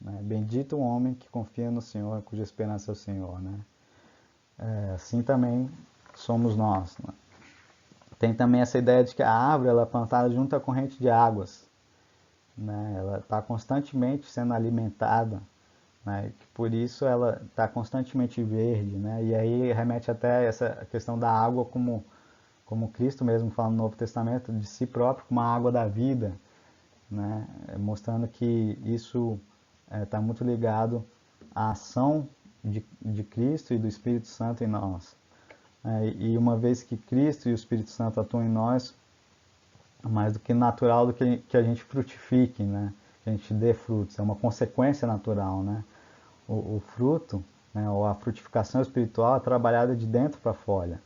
Bendito o homem que confia no Senhor, cuja esperança é o Senhor. Assim também somos nós. Tem também essa ideia de que a árvore ela é plantada junto à corrente de águas. Ela está constantemente sendo alimentada. Por isso ela está constantemente verde. E aí remete até essa questão da água como Cristo mesmo fala no Novo Testamento, de si próprio como a água da vida. Mostrando que isso está muito ligado à ação de Cristo e do Espírito Santo em nós. E uma vez que Cristo e o Espírito Santo atuam em nós, é mais do que natural do que a gente frutifique, que a gente dê frutos. É uma consequência natural. O fruto, ou a frutificação espiritual é trabalhada de dentro para fora.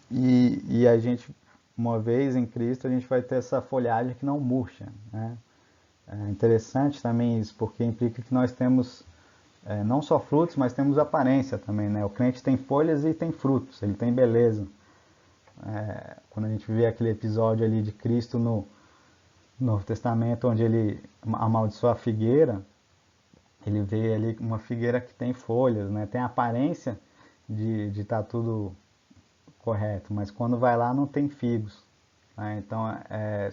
E a gente, uma vez em Cristo, a gente vai ter essa folhagem que não murcha. É interessante também isso, porque implica que nós temos não só frutos, mas temos aparência também. O crente tem folhas e tem frutos, ele tem beleza. Quando a gente vê aquele episódio ali de Cristo no Novo Testamento, onde ele amaldiçoa a figueira, ele vê ali uma figueira que tem folhas, tem a aparência de estar tudo correto, mas quando vai lá não tem figos. Então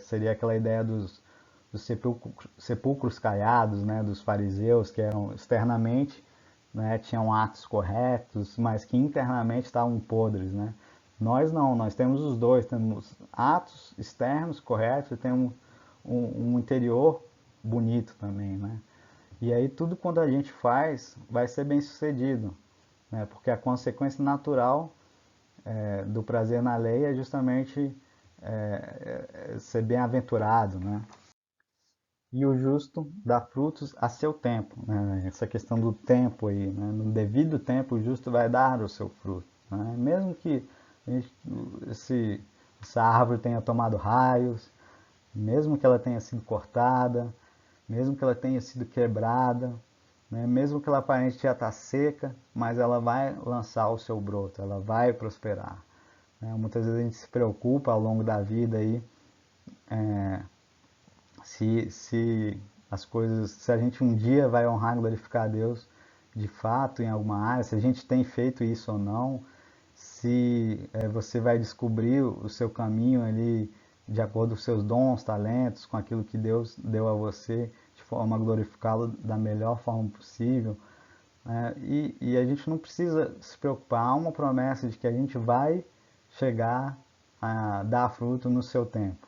seria aquela ideia dos sepulcros caiados, dos fariseus, que eram externamente, tinham atos corretos, mas que internamente estavam podres. Nós não, nós temos os dois, temos atos externos corretos e temos um interior bonito também. E aí tudo quando a gente faz vai ser bem sucedido, porque a consequência natural do prazer na lei é justamente ser bem-aventurado. E o justo dá frutos a seu tempo. Essa questão do tempo aí, no devido tempo o justo vai dar o seu fruto. Mesmo que essa árvore tenha tomado raios, mesmo que ela tenha sido cortada, mesmo que ela tenha sido quebrada, mesmo que ela aparente já estar seca, mas ela vai lançar o seu broto, ela vai prosperar. Muitas vezes a gente se preocupa ao longo da vida aí, se as coisas, se a gente um dia vai honrar e glorificar a Deus de fato em alguma área, se a gente tem feito isso ou não, se você vai descobrir o seu caminho ali de acordo com os seus dons, talentos, com aquilo que Deus deu a você, de forma a glorificá-lo da melhor forma possível. E a gente não precisa se preocupar, há uma promessa de que a gente vai chegar a dar fruto no seu tempo.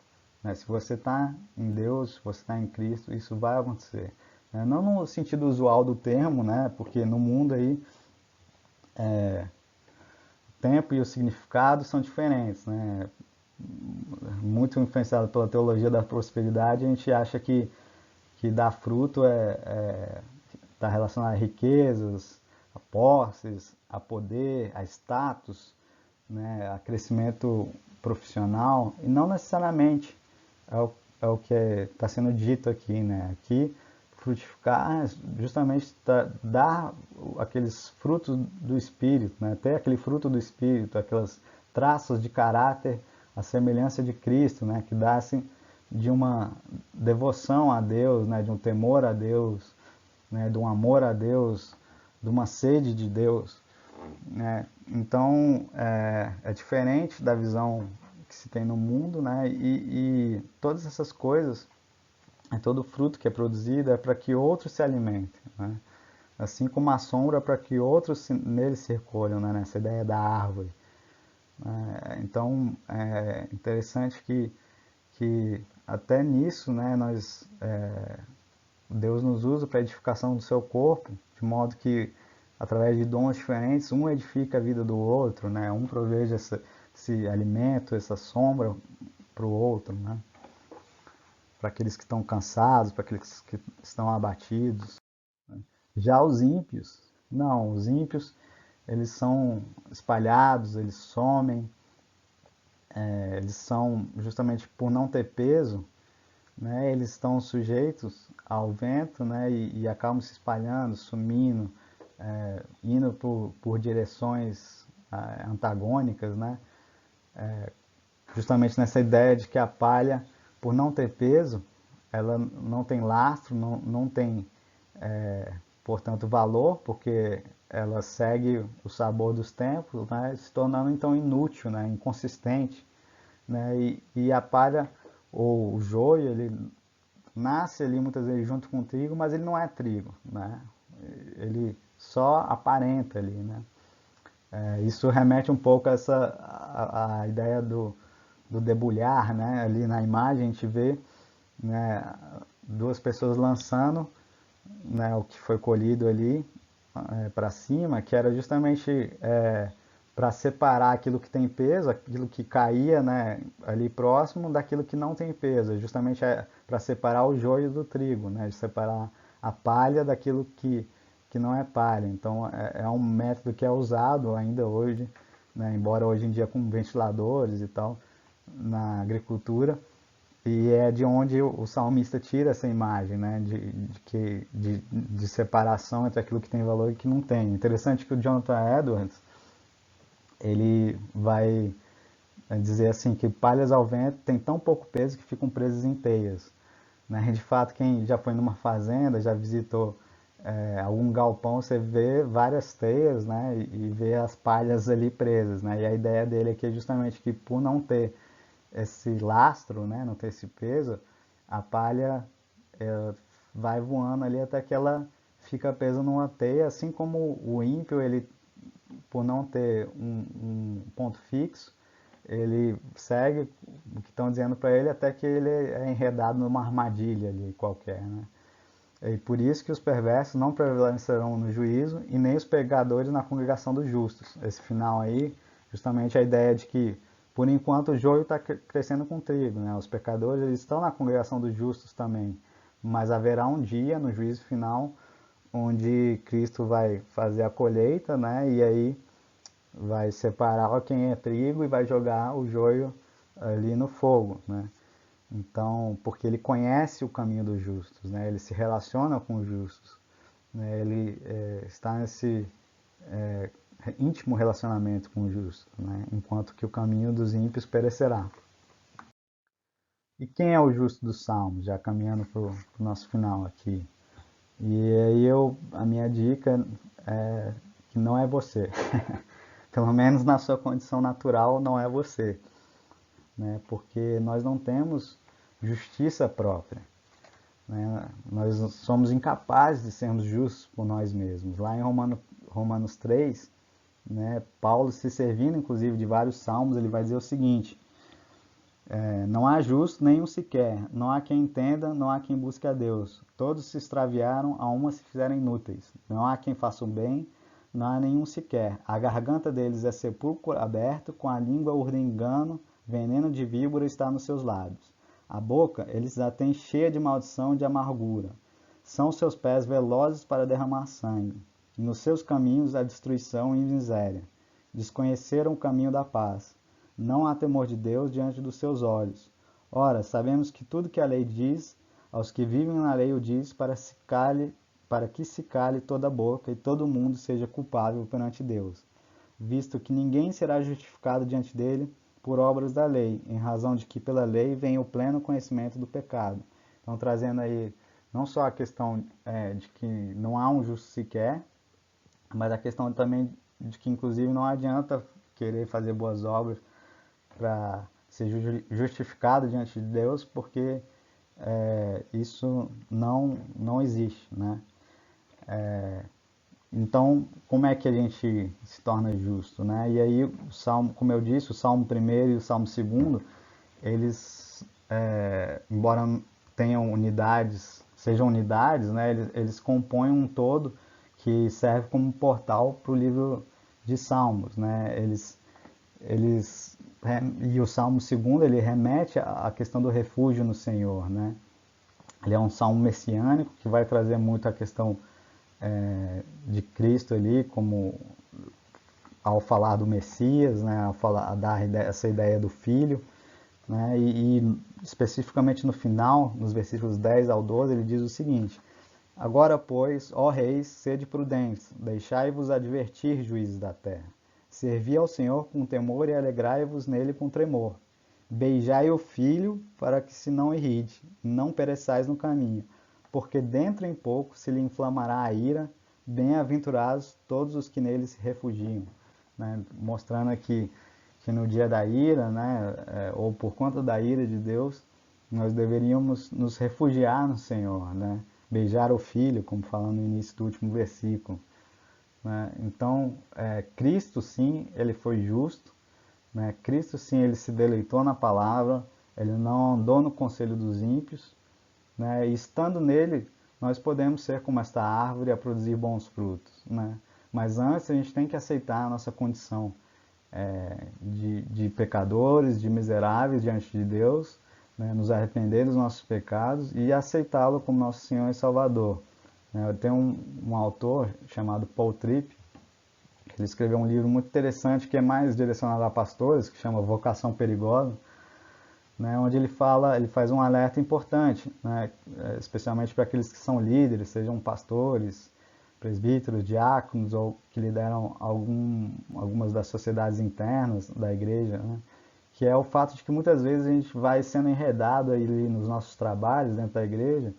Se você está em Deus, se você está em Cristo, isso vai acontecer. Não no sentido usual do termo, porque no mundo aí o tempo e o significado são diferentes. Muito influenciado pela teologia da prosperidade, a gente acha que dar fruto está relacionado a riquezas, a posses, a poder, a status, a crescimento profissional, e não necessariamente é o que está sendo dito aqui. Aqui, frutificar justamente dar aqueles frutos do Espírito, ter aquele fruto do Espírito, aquelas traços de caráter, a semelhança de Cristo, que dá-se de uma devoção a Deus, de um temor a Deus, de um amor a Deus, de uma sede de Deus. Então, é diferente da visão que se tem no mundo, e todas essas coisas, todo fruto que é produzido é para que outros se alimentem. Assim como a sombra é para que outros nele se recolham, nessa ideia da árvore. Então, é interessante que até nisso, Deus nos usa para a edificação do seu corpo, de modo que, através de dons diferentes, um edifica a vida do outro, um proveja esse alimento, essa sombra para o outro, para aqueles que estão cansados, para aqueles que estão abatidos. Já os ímpios, não, os ímpios, eles são espalhados, eles somem, eles são, justamente por não ter peso, né, eles estão sujeitos ao vento, né, e acabam se espalhando, sumindo, indo por direções antagônicas, né, justamente nessa ideia de que a palha, por não ter peso, ela não tem lastro, não tem, portanto, valor, porque ela segue o sabor dos tempos, né, se tornando então inútil, né, inconsistente, né, e a palha ou o joio, ele nasce ali muitas vezes junto com o trigo, mas ele não é trigo, né, ele só aparenta ali, né. Isso remete um pouco a a ideia do debulhar, né? Ali na imagem a gente vê, né, duas pessoas lançando, né, o que foi colhido ali para cima, que era justamente para separar aquilo que tem peso, aquilo que caía, né, ali próximo, daquilo que não tem peso, justamente para separar o joio do trigo, né, de separar a palha daquilo que não é palha. Então é um método que é usado ainda hoje, né, embora hoje em dia com ventiladores e tal, na agricultura, e é de onde o salmista tira essa imagem, né, de separação entre aquilo que tem valor e que não tem. Interessante que o Jonathan Edwards, ele vai dizer assim que palhas ao vento têm tão pouco peso que ficam presas em teias. Né? De fato, quem já foi numa fazenda, já visitou algum galpão, você vê várias teias, né, e vê as palhas ali presas, né, e a ideia dele aqui é justamente que por não ter esse lastro, né, não ter esse peso, a palha vai voando ali até que ela fica presa numa teia, assim como o ímpio, ele, por não ter um ponto fixo, ele segue o que estão dizendo para ele até que ele é enredado numa armadilha ali qualquer, né? E por isso que os perversos não prevalecerão no juízo e nem os pecadores na congregação dos justos. Esse final aí, justamente a ideia de que, por enquanto, o joio está crescendo com o trigo, né? Os pecadores eles estão na congregação dos justos também, mas haverá um dia, no juízo final, onde Cristo vai fazer a colheita, né? E aí vai separar quem é trigo e vai jogar o joio ali no fogo, né? Então, porque ele conhece o caminho dos justos, né? Ele se relaciona com os justos, né? Ele está nesse íntimo relacionamento com os justos, né? Enquanto que o caminho dos ímpios perecerá. E quem é o justo dos salmos? Já caminhando para o nosso final aqui. E aí a minha dica é que não é você. Pelo menos na sua condição natural, não é você. Né? Porque nós não temos justiça própria. Né? Nós somos incapazes de sermos justos por nós mesmos. Lá em Romanos 3, né, Paulo, se servindo inclusive de vários salmos, ele vai dizer o seguinte: não há justo nenhum sequer, não há quem entenda, não há quem busque a Deus. Todos se extraviaram, a uma se fizeram inúteis. Não há quem faça o bem, não há nenhum sequer. A garganta deles é sepulcro aberto, com a língua urdem engano, veneno de víbora está nos seus lábios. A boca eles a têm cheia de maldição e de amargura. São seus pés velozes para derramar sangue. E nos seus caminhos a destruição e miséria. Desconheceram o caminho da paz. Não há temor de Deus diante dos seus olhos. Ora, sabemos que tudo que a lei diz, aos que vivem na lei o diz para que se cale toda a boca e todo mundo seja culpável perante Deus, visto que ninguém será justificado diante dele por obras da lei, em razão de que pela lei vem o pleno conhecimento do pecado. Então, trazendo aí não só a questão de que não há um justo sequer, mas a questão também de que, inclusive, não adianta querer fazer boas obras para ser justificado diante de Deus, porque isso não existe, né? Então, como é que a gente se torna justo, né? E aí, o Salmo, como eu disse, o Salmo 1º e o Salmo 2º, eles, embora tenham unidades, sejam unidades, né? Eles compõem um todo que serve como portal para o livro de Salmos, né? E o Salmo 2º, ele remete à questão do refúgio no Senhor, né? Ele é um salmo messiânico que vai trazer muito a questão de Cristo ali, como ao falar do Messias, né, a dar essa ideia do Filho, né, e especificamente no final, nos versículos 10 ao 12, ele diz o seguinte: Agora, pois, ó reis, sede prudentes, deixai-vos advertir, juízes da terra. Servi ao Senhor com temor e alegrai-vos nele com tremor. Beijai o filho, para que se não irrite, não pereçais no caminho, porque dentro em pouco se lhe inflamará a ira, bem-aventurados todos os que nele se refugiam. Né? Mostrando aqui que no dia da ira, né, ou por conta da ira de Deus, nós deveríamos nos refugiar no Senhor, né? Beijar o filho, como falando no início do último versículo. Né? Então, Cristo sim, ele foi justo, né? Cristo sim, ele se deleitou na palavra, ele não andou no conselho dos ímpios, né? E estando nele, nós podemos ser como esta árvore a produzir bons frutos. Né? Mas antes a gente tem que aceitar a nossa condição de pecadores, de miseráveis diante de Deus, né? Nos arrepender dos nossos pecados e aceitá-lo como nosso Senhor e Salvador. Eu tenho um autor chamado Paul Tripp, que ele escreveu um livro muito interessante que é mais direcionado a pastores, que chama Vocação Perigosa, né, onde ele faz um alerta importante, né, especialmente para aqueles que são líderes, sejam pastores, presbíteros, diáconos ou que lideram algumas das sociedades internas da igreja, né, que é o fato de que muitas vezes a gente vai sendo enredado aí nos nossos trabalhos dentro da igreja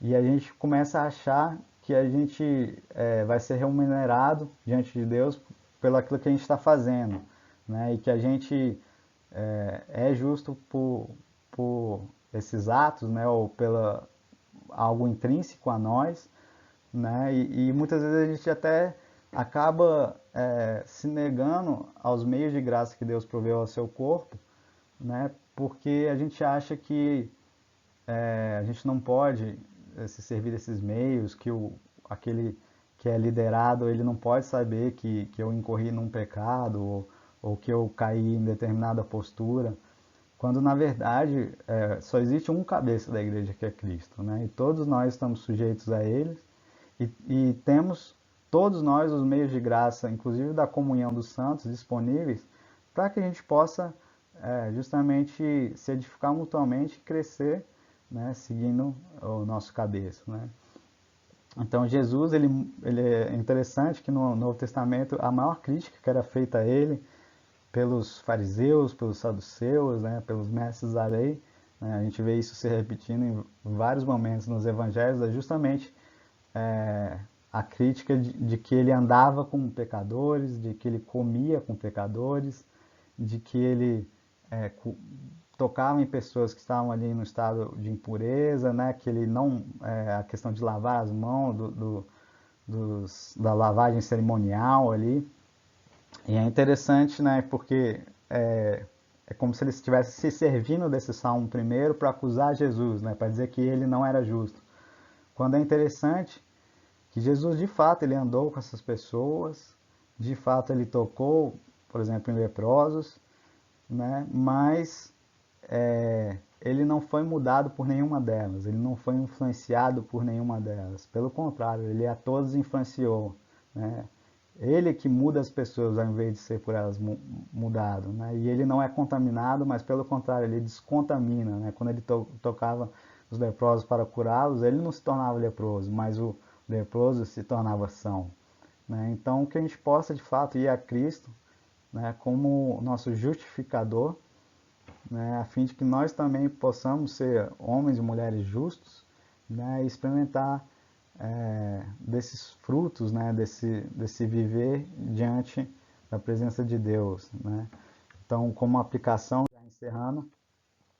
e a gente começa a achar que a gente vai ser remunerado diante de Deus pelo aquilo que a gente está fazendo, né, e que a gente é justo por esses atos, né, ou pela algo intrínseco a nós, né, e muitas vezes a gente até acaba se negando aos meios de graça que Deus proveu ao seu corpo, né, porque a gente acha que a gente não pode se servir desses meios, que aquele que é liderado, ele não pode saber que eu incorri num pecado ou que eu caí em determinada postura, quando na verdade só existe um cabeça da igreja que é Cristo, né? E todos nós estamos sujeitos a ele e temos todos nós os meios de graça, inclusive da comunhão dos santos, disponíveis para que a gente possa justamente se edificar mutuamente e crescer, né, seguindo o nosso cabeça, né? Então Jesus, ele é interessante que no Novo Testamento a maior crítica que era feita a ele pelos fariseus, pelos saduceus, né, pelos mestres da lei, né, a gente vê isso se repetindo em vários momentos nos evangelhos, é justamente a crítica de que ele andava com pecadores, de que ele comia com pecadores, de que ele tocava em pessoas que estavam ali no estado de impureza, né, que ele não, a questão de lavar as mãos, da lavagem cerimonial ali. E é interessante, né, porque é como se ele estivesse se servindo desse salmo primeiro para acusar Jesus, né, para dizer que ele não era justo. Quando é interessante que Jesus, de fato, ele andou com essas pessoas, de fato, ele tocou, por exemplo, em leprosos, né, mas ele não foi mudado por nenhuma delas, ele não foi influenciado por nenhuma delas. Pelo contrário, ele a todos influenciou, né? Ele que muda as pessoas ao invés de ser por elas mudado, né? E ele não é contaminado, mas pelo contrário, ele descontamina, né? Quando ele tocava os leprosos para curá-los, ele não se tornava leproso, mas o leproso se tornava são, né? Então, que a gente possa de fato ir a Cristo, né, como nosso justificador, né, a fim de que nós também possamos ser homens e mulheres justos, né, e experimentar desses frutos, né, desse viver diante da presença de Deus, né? Então, como aplicação, já encerrando,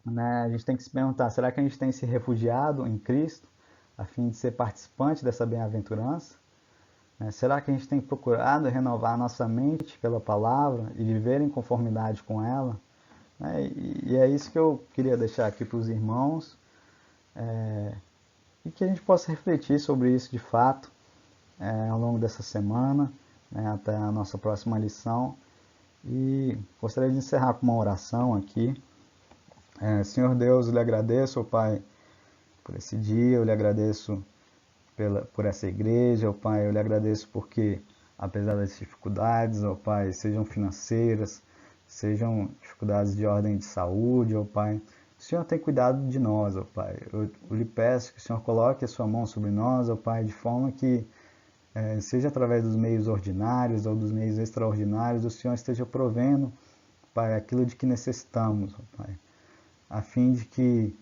né, a gente tem que se perguntar, será que a gente tem se refugiado em Cristo a fim de ser participante dessa bem-aventurança? Será que a gente tem procurado renovar a nossa mente pela palavra e viver em conformidade com ela? E é isso que eu queria deixar aqui para os irmãos, e que a gente possa refletir sobre isso de fato ao longo dessa semana, né, até a nossa próxima lição. E gostaria de encerrar com uma oração aqui. Senhor Deus, eu lhe agradeço, Pai, por esse dia, eu lhe agradeço por essa igreja, ó Pai. Eu lhe agradeço porque, apesar das dificuldades, ó Pai, sejam financeiras, sejam dificuldades de ordem de saúde, ó Pai, o Senhor tem cuidado de nós, ó Pai. Eu lhe peço que o Senhor coloque a sua mão sobre nós, ó Pai, de forma que, seja através dos meios ordinários ou dos meios extraordinários, o Senhor esteja provendo, Pai, aquilo de que necessitamos, ó Pai, a fim de que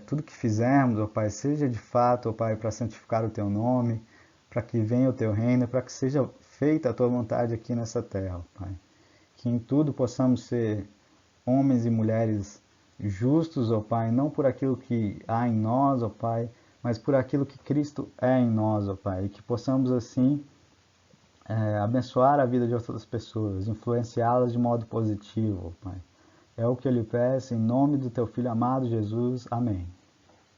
tudo que fizermos, ó Pai, seja de fato, ó Pai, para santificar o Teu nome, para que venha o Teu reino, para que seja feita a Tua vontade aqui nessa terra, ó Pai. Que em tudo possamos ser homens e mulheres justos, ó Pai, não por aquilo que há em nós, ó Pai, mas por aquilo que Cristo é em nós, ó Pai, e que possamos assim abençoar a vida de outras pessoas, influenciá-las de modo positivo, ó Pai. É o que eu lhe peço, em nome do Teu Filho amado Jesus. Amém.